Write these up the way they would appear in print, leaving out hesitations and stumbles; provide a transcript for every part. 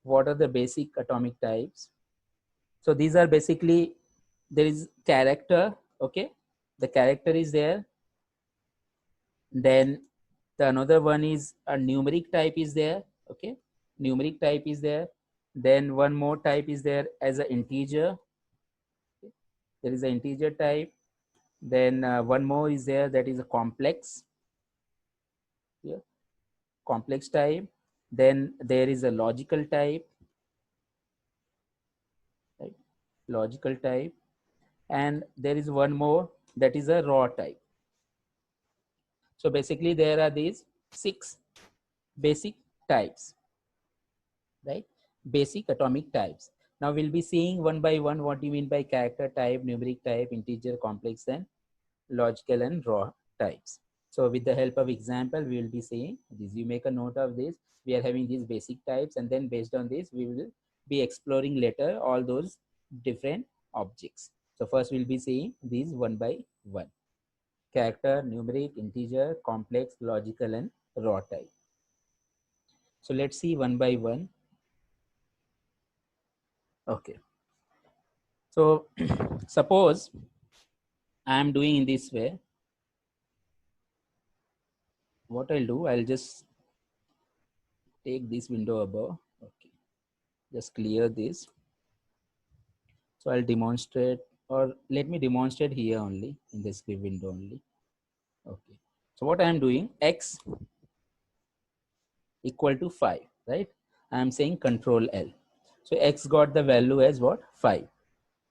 what are the basic atomic types. So these are basically, there is character, okay, the character is there. Then the another one is a numeric type is there, okay, numeric type is there. Then one more type is there as an integer, there is an integer type. Then one more is there, that is a complex, yeah, complex type. Then there is a logical type, right, logical type. And there is one more, that is a raw type. So basically there are these 6 basic types, right, basic atomic types. Now we'll be seeing one by one what do you mean by character type, numeric type, integer, complex, and logical and raw types. So with the help of example, we will be saying this. You make a note of this. We are having these basic types, and then based on this, we will be exploring later all those different objects. So first we'll be seeing these one by one. Character, numeric, integer, complex, logical, and raw type. So let's see one by one. Okay. So suppose I am doing in this way. What I'll do, I'll just take this window above. Okay. Just clear this. So I'll demonstrate, or let me demonstrate here only in the script window only. Okay. So what I am doing, x equal to 5, right? I am saying control L. So x got the value as what? 5.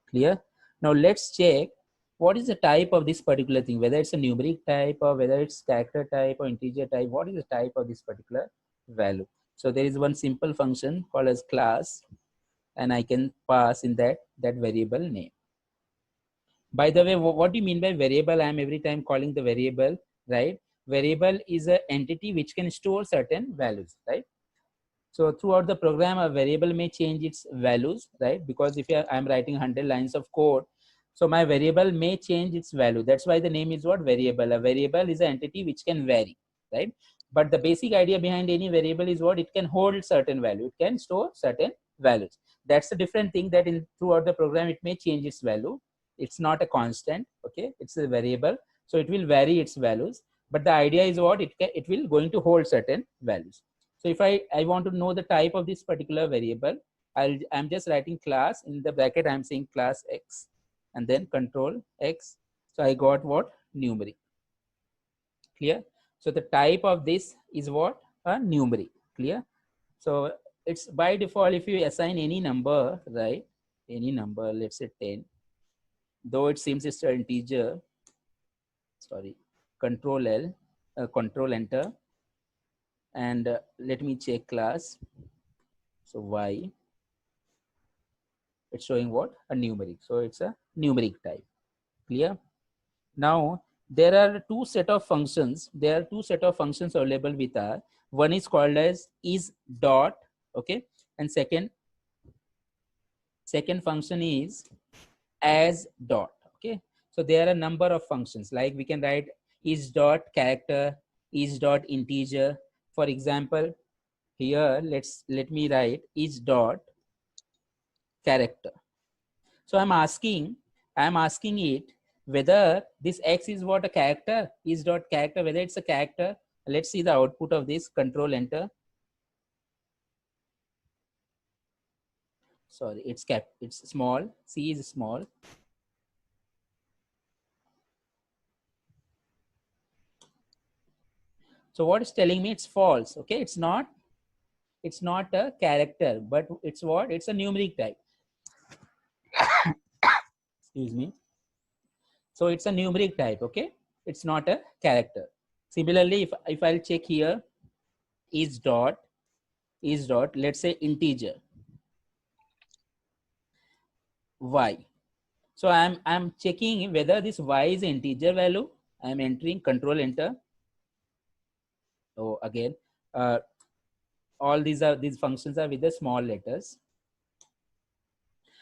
Clear? Now let's check what is the type of this particular thing, whether it's a numeric type or whether it's character type or integer type. What is the type of this particular value? So there is one simple function called as class, and I can pass in that variable name. By the way, what do you mean by variable? I am every time calling the variable, right? Variable is an entity which can store certain values, right? So throughout the program, a variable may change its values, right? Because if I'm writing 100 lines of code, so my variable may change its value. That's why the name is what? Variable. A variable is an entity which can vary, right? But the basic idea behind any variable is what? It can hold certain value. It can store certain values. That's a different thing, that in throughout the program, it may change its value. It's not a constant, okay? It's a variable. So it will vary its values. But the idea is what? It will going to hold certain values. So if I want to know the type of this particular variable, I'm just writing class in the bracket. I'm saying class X and then control X. So I got what? Numeric. Clear? So the type of this is what? A numeric. Clear? So it's by default, if you assign any number, right? Any number, let's say 10, though it seems it's an integer, sorry, control L, control enter, and let me check class. So Y, it's showing what? A numeric. So it's a numeric type. Clear? Now there are two set of functions. There are two set of functions available with R. One is called as is dot, okay, and second function is as dot, okay. So there are a number of functions, like we can write is dot character, is dot integer. For example, here let me write is dot character. So I'm asking it whether this X is what? A character, is dot character, whether it's a character. Let's see the output of this. Control enter. Sorry, it's small. C is small. So what is telling me? It's false. Okay, it's not a character, but it's what? It's a numeric type. Excuse me. So it's a numeric type, okay? It's not a character. Similarly, if I'll check here, is dot, let's say integer y. So I'm checking whether this y is integer value. I'm entering, control enter. So again, all these functions are with the small letters.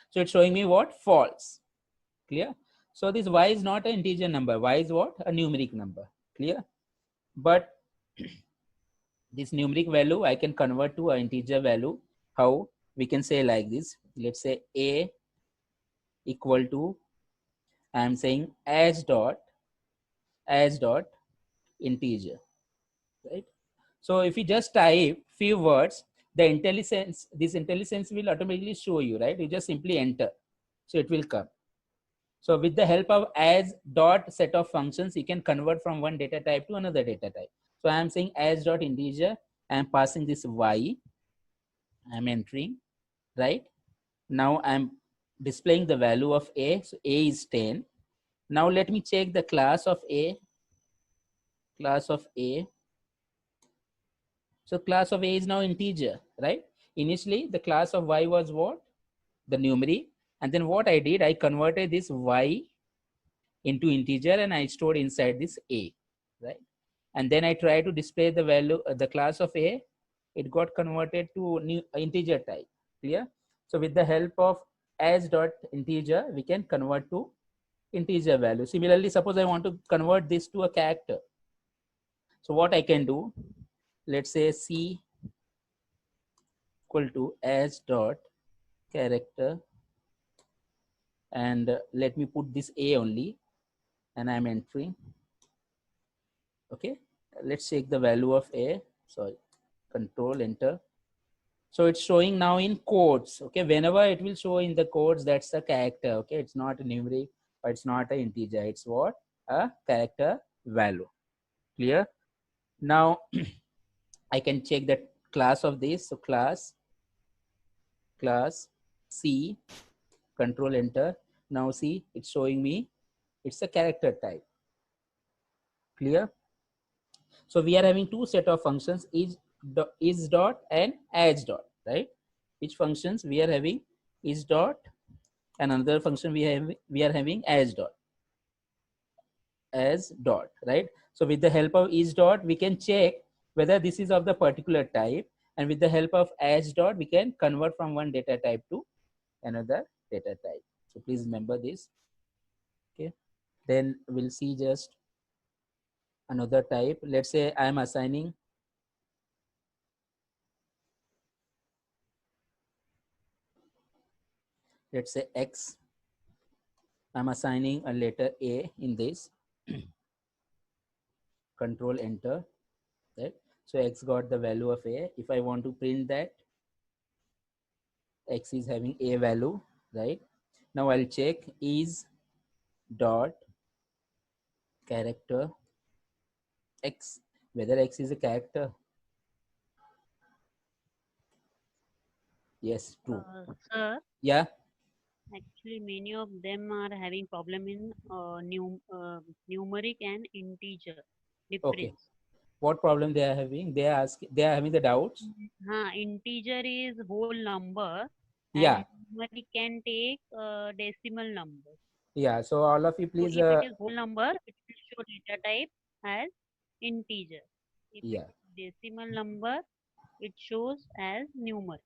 So it's showing me what? False. Clear? So this y is not an integer number. Y is what? A numeric number. Clear? But this numeric value I can convert to an integer value. How? we can say like this. Let's say a equal to, I am saying as dot integer, right? So if you just type few words, the IntelliSense, this IntelliSense will automatically show you, right? You just simply enter, so it will come. So with the help of as dot set of functions, you can convert from one data type to another data type. So I am saying as dot integer, I am passing this y, I am entering, right? Now I'm displaying the value of a, so a is 10. Now let me check the class of a, class of a. So class of a is now integer, right? Initially the class of y was what? The numeric. And then what I did, I converted this y into integer and I stored inside this a, right? And then I try to display the value, the class of a, it got converted to new integer type. Clear? So with the help of as dot integer, we can convert to integer value. Similarly, suppose I want to convert this to a character. So what I can do, let's say c equal to as dot character, and let me put this a only, and I'm entering. Okay, let's check the value of a. Sorry, control enter. So it's showing now in codes. Okay, whenever it will show in the codes, that's a character. Okay, it's not a numeric, or it's not an integer. It's what? A character value. Clear? Now I can check the class of this. So class C, control enter. Now see, it's showing me it's a character type. Clear? So we are having two set of functions, is dot and as dot, right? Which functions we are having? Is dot, and another function we are having as dot, right? So with the help of is dot, we can check whether this is of the particular type, and with the help of as dot, we can convert from one data type to another data type. So please remember this. Okay, then we'll see just another type. Let's say I am assigning, let's say x, I'm assigning a letter a in this. Control enter, right? So x got the value of a. If I want to print that x is having a value, right? Now I'll check is dot character x, whether x is a character. Yes, true. Sir, Yeah. actually, many of them are having problem in numeric and integer Okay. difference. What problem they are having? They are having the doubts. Integer is whole number and Yeah. numeric can take decimal number. Yeah. So all of you So please. if it is whole number, it will show data type as integer. If it Yeah. is decimal number, it shows as numeric.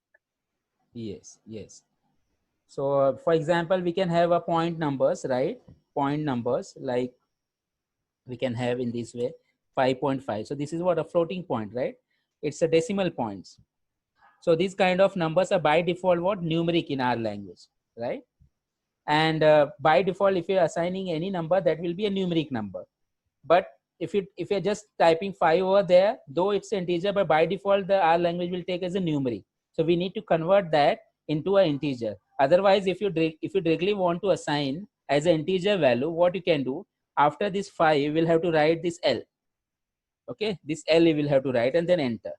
Yes. Yes. So for example, we can have a point numbers, right? Point numbers like we can have in this way 5.5. So this is what a floating point, right? It's a decimal points. So these kind of numbers are by default what? Numeric in our language, right? And by default, if you're assigning any number, that will be a numeric number. But if you're just typing 5 over there, though it's an integer, but by default the our language will take as a numeric. So we need to convert that into an integer. Otherwise, if you directly want to assign as an integer value, what you can do, after this 5 you will have to write this l. Okay, this l you will have to write and then enter.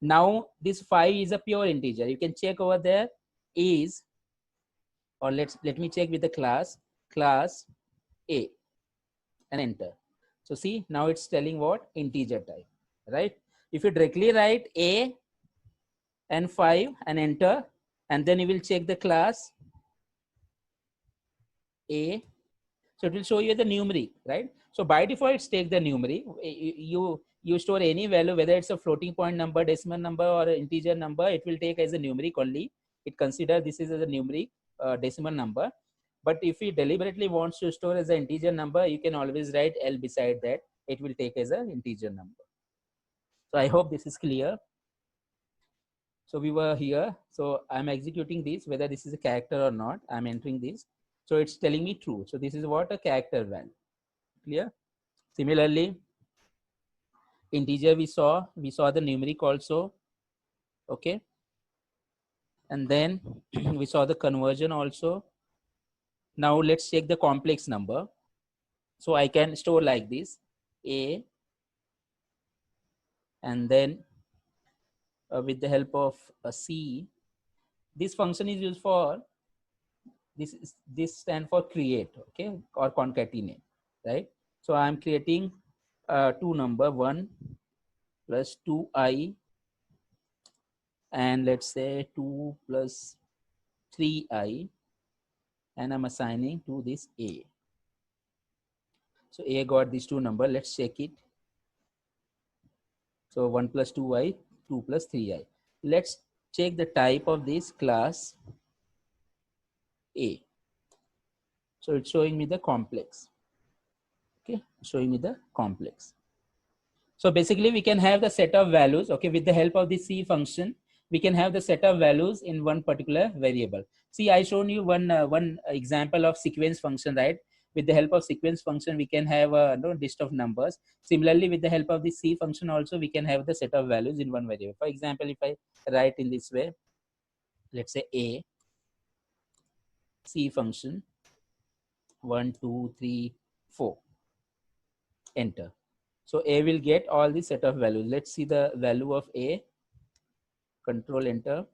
Now this 5 is a pure integer. You can check over there is, or let me check with the class a, and enter. So see, now it's telling what? Integer type, right? If you directly write a and 5 and enter, and then you will check the class a, so it will show you the numeric, right? So by default it's take the numeric. You store any value, whether it's a floating point number, decimal number, or an integer number, it will take as a numeric only. It consider this is as a numeric decimal number. But if you deliberately wants to store as an integer number, you can always write l beside that. It will take as an integer number. So I hope this is clear. So we were here. So I'm executing this, whether this is a character or not. I'm entering this. So it's telling me true. So this is what a character value. Clear? Similarly, integer we saw the numeric also. Okay. And then we saw the conversion also. Now let's check the complex number. So I can store like this, a, and then with the help of a c, this function is used for this stand for create, okay, or concatenate, right? So I'm creating two number, 1 plus 2i, and let's say 2 plus 3i, and I'm assigning to this a. So a got these two number. Let's check it. So 1 plus 2i, 2 plus 3i. Let's check the type of this class a. So it's showing me the complex. Okay, showing me the complex. So basically we can have the set of values, okay, with the help of the C function, we can have the set of values in one particular variable. See, I shown you one example of sequence function, right? With the help of sequence function, we can have a list of numbers. Similarly, with the help of the C function also, we can have the set of values in one variable. For example, if I write in this way, let's say a C function 1, 2, 3, 4, enter. So a will get all the set of values. Let's see the value of a. Control enter.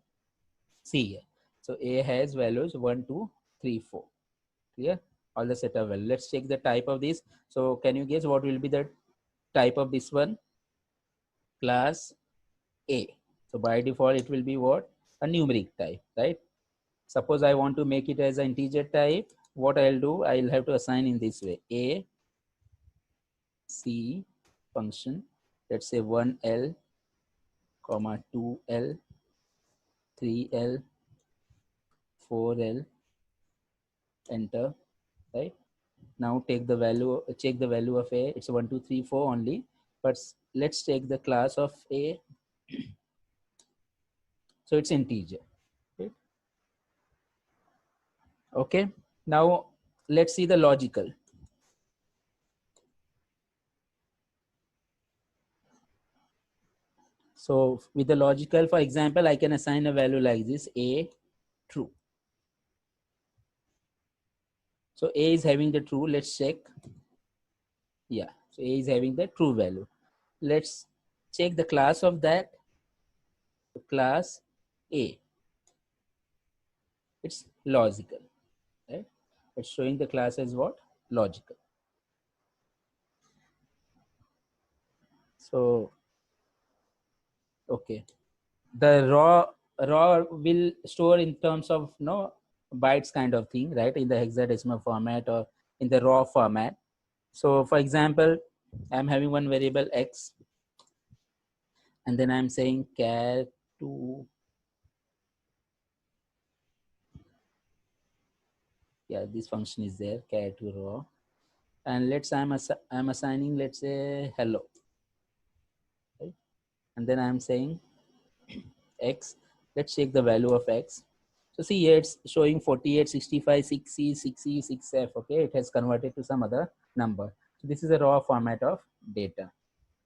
See here. So a has values 1, 2, 3, 4. Clear? All the set of values. Let's check the type of this. So can you guess what will be the type of this one? Class A. So by default, it will be what? A numeric type, right? Suppose I want to make it as an integer type. What I'll do, I'll have to assign in this way. A C function. Let's say 1L, comma 2L, 3L, 4L, enter, right? Now take the value, check the value of a. It's 1, 2, 3, 4 only, but let's take the class of a. So it's integer, right? Okay. Now let's see the logical. So with the logical, for example, I can assign a value like this, a true. So a is having the true. Let's check. Yeah. So a is having the true value. Let's check the class of that. The class a. It's logical, right? It's showing the class as what? Logical. So okay, the raw will store in terms of bytes kind of thing, right? In the hexadecimal format or in the raw format. So for example, I'm having one variable x, and then I'm saying char to, yeah, this function is there, char to raw, and I'm assigning, let's say, hello, right? And then I'm saying x. Let's check the value of x. So see here it's showing 48, 65, 6c, 6e, 6f. Okay, it has converted to some other number. So this is a raw format of data.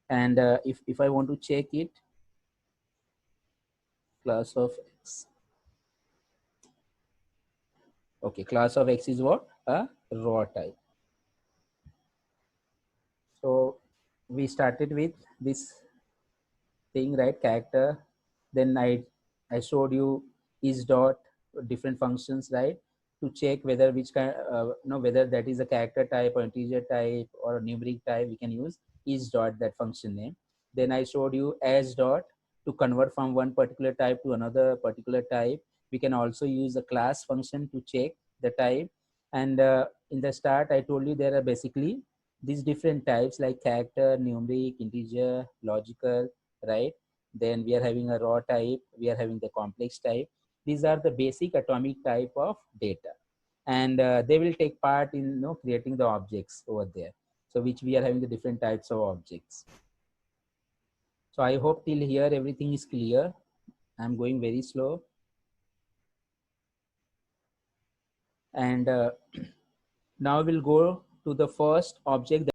And if I want to check it, class of x. Okay, class of x is what? A raw type. So we started with this thing, right? Character. Then I showed you is dot, different functions, right? To check whether which kind, whether that is a character type or integer type or a numeric type. We can use is dot, that function name. Then I showed you as dot to convert from one particular type to another particular type. We can also use a class function to check the type. And in the start, I told you there are basically these different types like character, numeric, integer, logical, right? Then we are having a raw type, we are having the complex type. These are the basic atomic type of data, and they will take part in creating the objects over there. So which we are having the different types of objects. So I hope till here everything is clear. I'm going very slow. And now we'll go to the first object